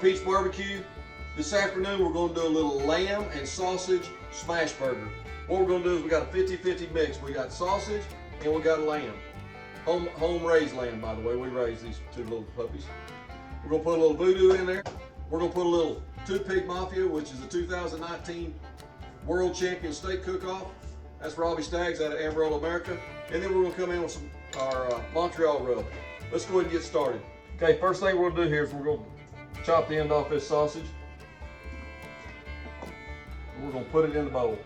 Pete's Barbecue. This afternoon we're going to do a little lamb and sausage smash burger. What we're going to do is we got a 50-50 mix. We got sausage and we got lamb. Home raised lamb, by the way. We raised these two little puppies. We're going to put a little voodoo in there. We're going to put a little Toothpick Mafia, which is the 2019 World Champion Steak Cook-Off. That's Robbie Staggs out of Amarillo, America. And then we're going to come in with our Montreal rub. Let's go ahead and get started. Okay, first thing we're going to do here is we're going to chop the end off this sausage. And we're going to put it in the bowl.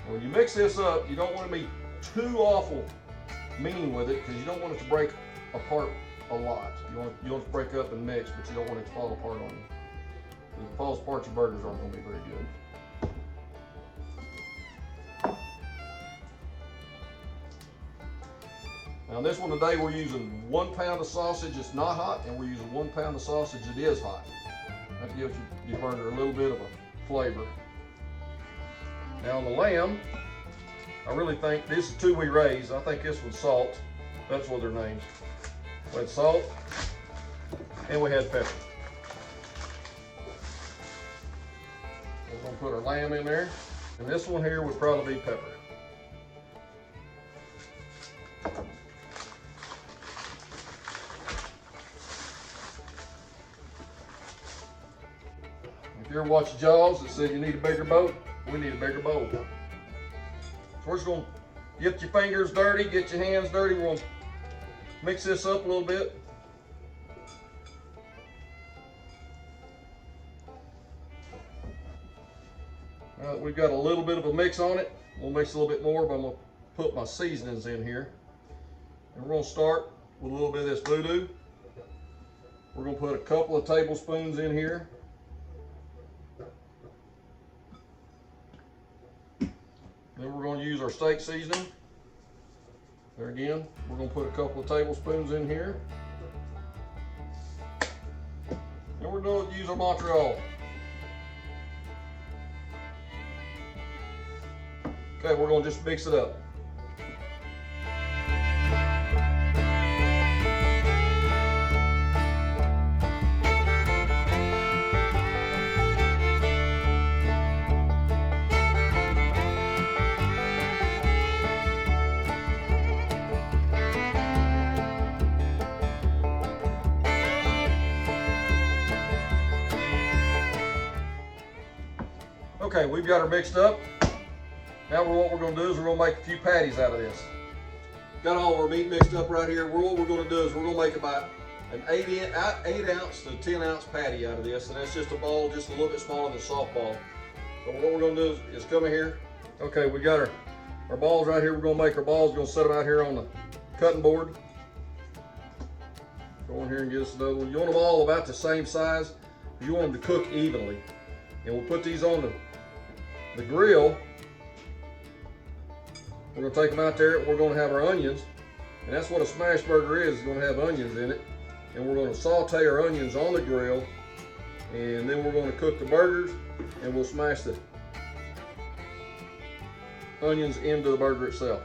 When you mix this up, you don't want to be too awful mean with it because you don't want it to break apart a lot. You want it to break up and mix, but you don't want it to fall apart on you. If it falls apart, your burgers aren't going to be very good. Now this one today we're using 1 pound of sausage. It's not hot, and we're using 1 pound of sausage. It is hot. That gives your burger a little bit of a flavor. Now on the lamb, I really think this is two we raised. I think this one's Salt. That's what they're named. We had salt and we had pepper. We're gonna put our lamb in there, and this one here would probably be pepper. If you ever watch Jaws, it said you need a bigger boat. We need a bigger bowl. So we're just gonna get your fingers dirty, get your hands dirty. We're gonna mix this up a little bit. Now that we've got a little bit of a mix on it, we'll mix a little bit more, but I'm gonna put my seasonings in here. And we're gonna start with a little bit of this voodoo. We're gonna put a couple of tablespoons in here. Then we're going to use our steak seasoning. There again, we're going to put a couple of tablespoons in here. And we're going to use our Montreal. Okay, we're going to just mix it up. Okay, we've got her mixed up. Now what we're going to do is we're going to make a few patties out of this. Got all our meat mixed up right here. What we're going to do is we're going to make about an 8 ounce to 10 ounce patty out of this, and that's just a ball just a little bit smaller than a softball. So what we're going to do is come in here. Okay, we got our balls right here. We're going to make our balls. We're going to set them out here on the cutting board. Go in here and get us another one. You want them all about the same size. You want them to cook evenly. And we'll put these on the grill. We're going to take them out there. We're going to have our onions, and that's what a smash burger is. It's going to have onions in it, and we're going to saute our onions on the grill, and then we're going to cook the burgers, and we'll smash the onions into the burger itself.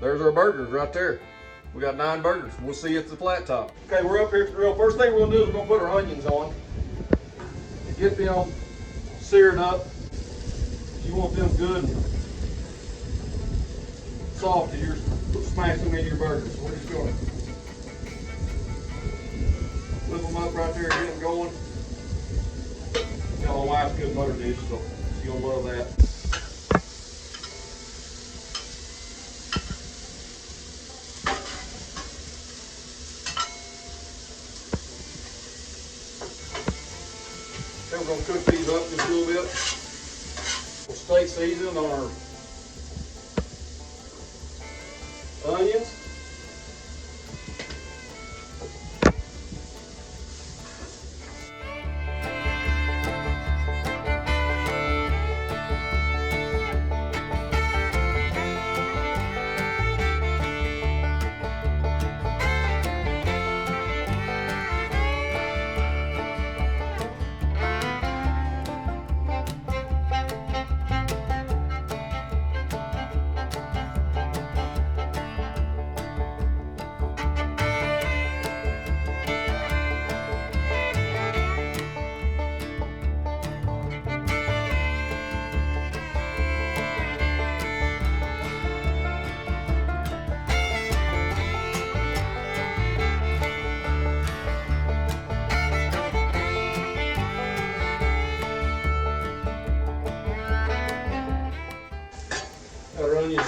There's our burgers right there. We got 9 burgers. We'll see you at the flat top. Okay, we're up here at the grill. First thing we're gonna do is we're gonna put our onions on and get them seared up. You want them good and soft, you're smashing them into your burgers. So we're just gonna flip them up right there and get them going. Got my wife's good butter dish, so she's gonna love that. Then we're going to cook these up just a little bit. We'll stay seasoned on our onions.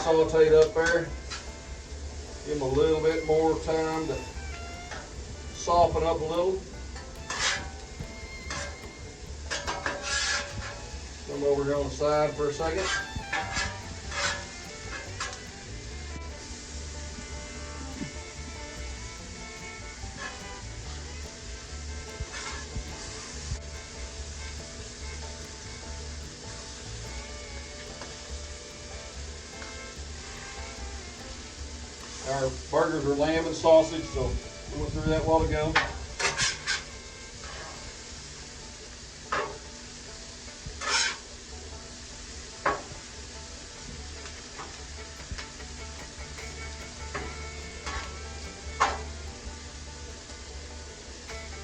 sauteed up there. Give them a little bit more time to soften up a little. Come over here on the side for a second. Our burgers are lamb and sausage, so we went through that a while ago.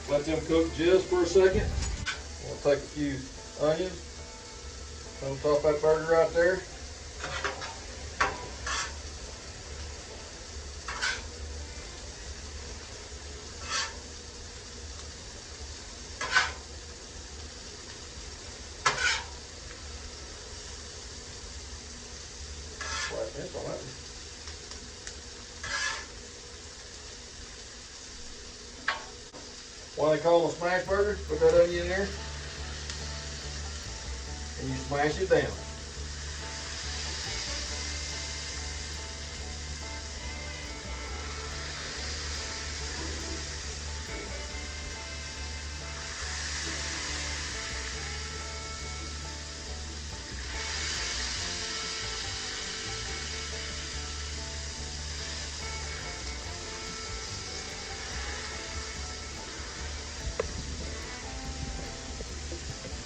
Let them cook just for a second. We'll take a few onions on top of that burger right there. That's all right. Why they call them a smash burger? Put that onion in there and you smash it down.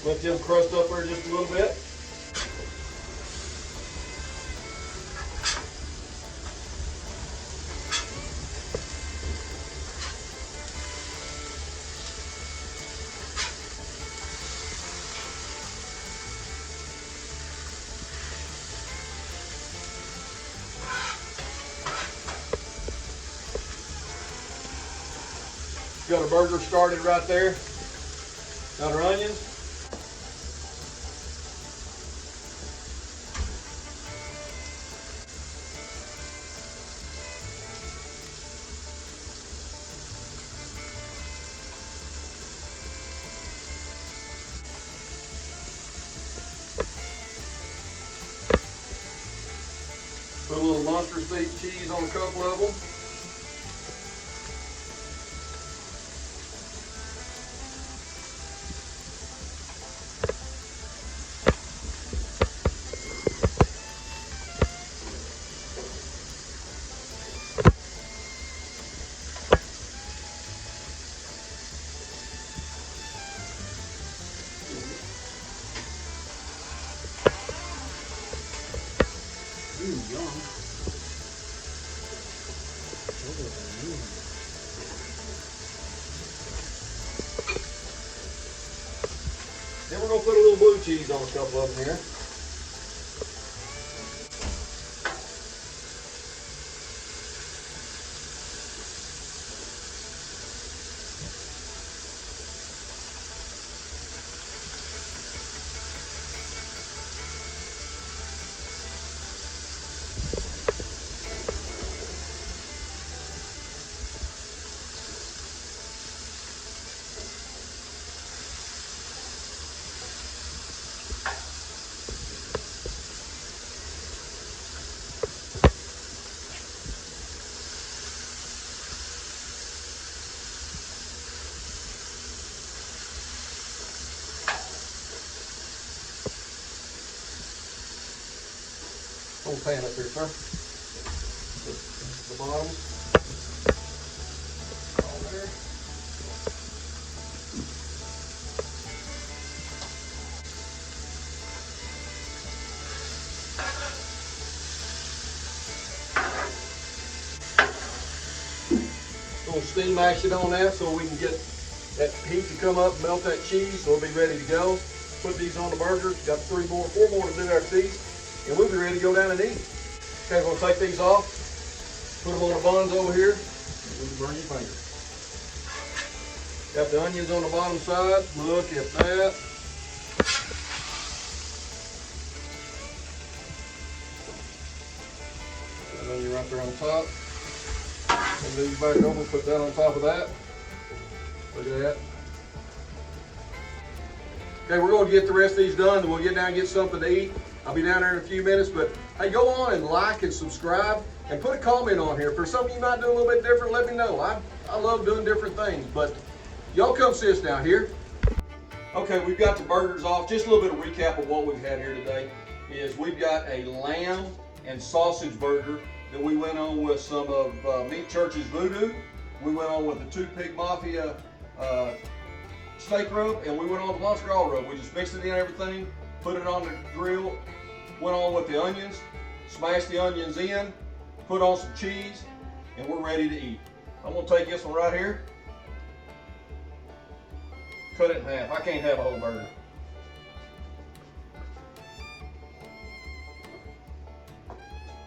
Let them crust up there just a little bit. Got our burger started right there. Got our onions. Put a little monster steak cheese on a couple of them. Yum. Then we're going to put a little blue cheese on a couple of them here. Whole pan up here, sir. The bottom. All there. We'll steam mash it on that so we can get that heat to come up, melt that cheese, so it'll be ready to go. Put these on the burger. Got 4 more to do after these. And we'll be ready to go down and eat. Okay, we're gonna take these off, put them on the buns over here, and burn your finger. Got the onions on the bottom side. Look at that. right there on top. And these back over, put that on top of that. Look at that. Okay, we're going to get the rest of these done, and we'll get down and get something to eat. I'll be down there in a few minutes, but hey, go on and like and subscribe and put a comment on here. For something you might do a little bit different, let me know. I love doing different things, but y'all come see us down here. Okay, we've got the burgers off. Just a little bit of recap of what we've had here today is we've got a lamb and sausage burger that we went on with some of Meat Church's Voodoo. We went on with the Toothpick Mafia steak rub, and we went on the Montreal rub. We just mixed it in everything, put it on the grill, went on with the onions, smashed the onions in, put on some cheese, and we're ready to eat. I'm gonna take this one right here, cut it in half. I can't have a whole burger.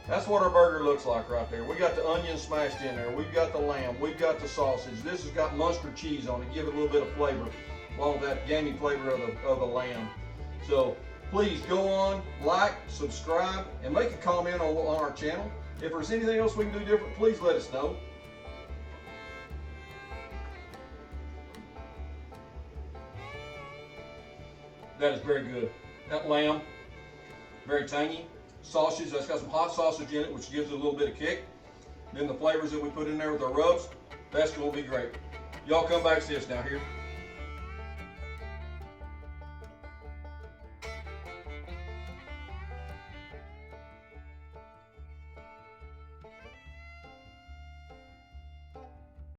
That's what our burger looks like right there. We got the onions smashed in there. We've got the lamb. We've got the sausage. This has got mustard cheese on it. Give it a little bit of flavor, along with that gamey flavor of the lamb. So please go on, like, subscribe, and make a comment on our channel. If there's anything else we can do different, please let us know. That is very good. That lamb, very tangy. Sausage, that's got some hot sausage in it, which gives it a little bit of kick. Then the flavors that we put in there with our rubs, that's going to be great. Y'all come back and see us down here.